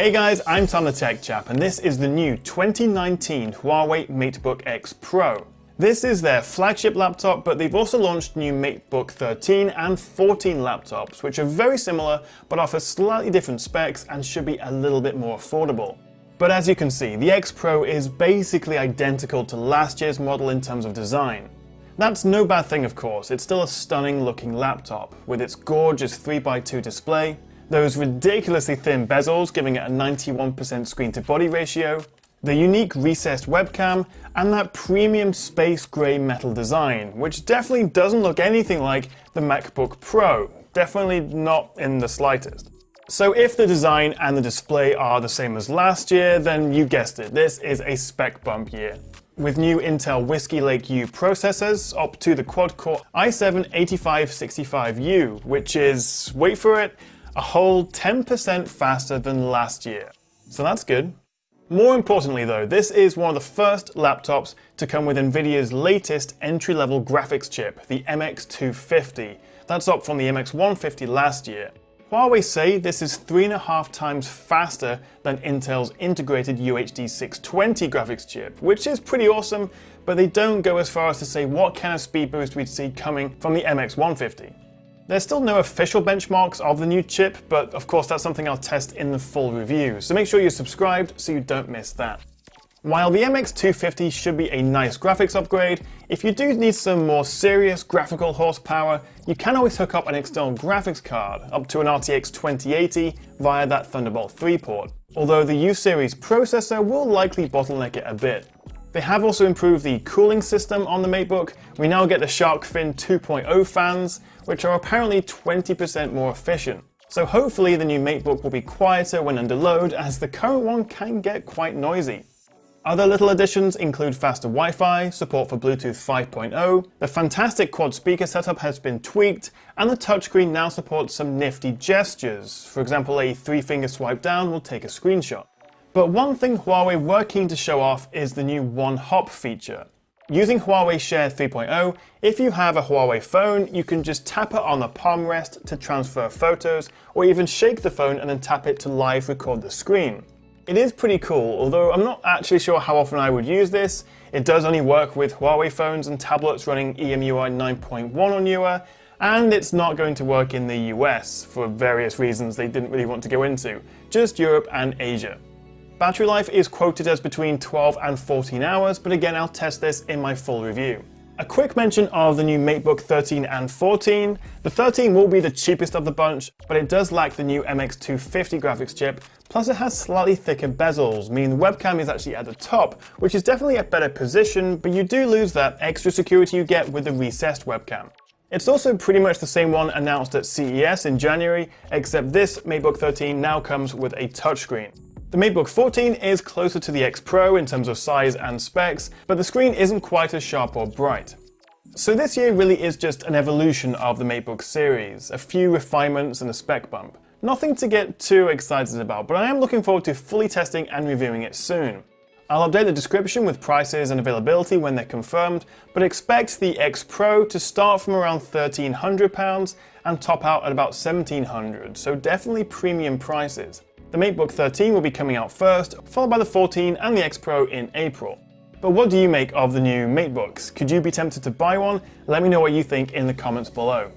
Hey guys, I'm Tom the Tech Chap, and this is the new 2019 Huawei MateBook X Pro. This is their flagship laptop, but they've also launched new MateBook 13 and 14 laptops, which are very similar but offer slightly different specs and should be a little bit more affordable. But as you can see, the X Pro is basically identical to last year's model in terms of design. That's no bad thing, of course. It's still a stunning looking laptop with its gorgeous 3x2 display, those ridiculously thin bezels giving it a 91% screen to body ratio, the unique recessed webcam, and that premium space grey metal design, which definitely doesn't look anything like the MacBook Pro. Definitely not in the slightest. So if the design and the display are the same as last year, then you guessed it, this is a spec bump year. With new Intel Whiskey Lake U processors up to the quad-core i7-8565U, which is, wait for it, a whole 10% faster than last year. So that's good. More importantly though, this is one of the first laptops to come with Nvidia's latest entry-level graphics chip, the MX250. That's up from the MX150 last year. Huawei say this is 3.5 times faster than Intel's integrated UHD 620 graphics chip, which is pretty awesome, but they don't go as far as to say what kind of speed boost we'd see coming from the MX150. There's still no official benchmarks of the new chip, but of course that's something I'll test in the full review, so make sure you're subscribed so you don't miss that. While the MX250 should be a nice graphics upgrade, if you do need some more serious graphical horsepower, you can always hook up an external graphics card, up to an RTX 2080 via that Thunderbolt 3 port, although the U-series processor will likely bottleneck it a bit. They have also improved the cooling system on the MateBook. We now get the Shark Fin 2.0 fans, which are apparently 20% more efficient. So hopefully the new MateBook will be quieter when under load, as the current one can get quite noisy. Other little additions include faster Wi-Fi, support for Bluetooth 5.0, the fantastic quad speaker setup has been tweaked, and the touchscreen now supports some nifty gestures. For example, a 3-finger swipe down will take a screenshot. But one thing Huawei were keen to show off is the new One Hop feature. Using Huawei Share 3.0, if you have a Huawei phone, you can just tap it on the palm rest to transfer photos, or even shake the phone and then tap it to live record the screen. It is pretty cool, although I'm not actually sure how often I would use this. It does only work with Huawei phones and tablets running EMUI 9.1 or newer, and it's not going to work in the US for various reasons they didn't really want to go into, just Europe and Asia. Battery life is quoted as between 12 and 14 hours, but again I'll test this in my full review. A quick mention of the new MateBook 13 and 14. The 13 will be the cheapest of the bunch, but it does lack the new MX250 graphics chip, plus it has slightly thicker bezels, meaning the webcam is actually at the top, which is definitely a better position, but you do lose that extra security you get with the recessed webcam. It's also pretty much the same one announced at CES in January, except this MateBook 13 now comes with a touchscreen. The MateBook 14 is closer to the X Pro in terms of size and specs, but the screen isn't quite as sharp or bright. So this year really is just an evolution of the MateBook series, a few refinements and a spec bump. Nothing to get too excited about, but I am looking forward to fully testing and reviewing it soon. I'll update the description with prices and availability when they're confirmed, but expect the X Pro to start from around £1,300 and top out at about £1,700, so definitely premium prices. The MateBook 13 will be coming out first, followed by the 14 and the X Pro in April. But what do you make of the new MateBooks? Could you be tempted to buy one? Let me know what you think in the comments below.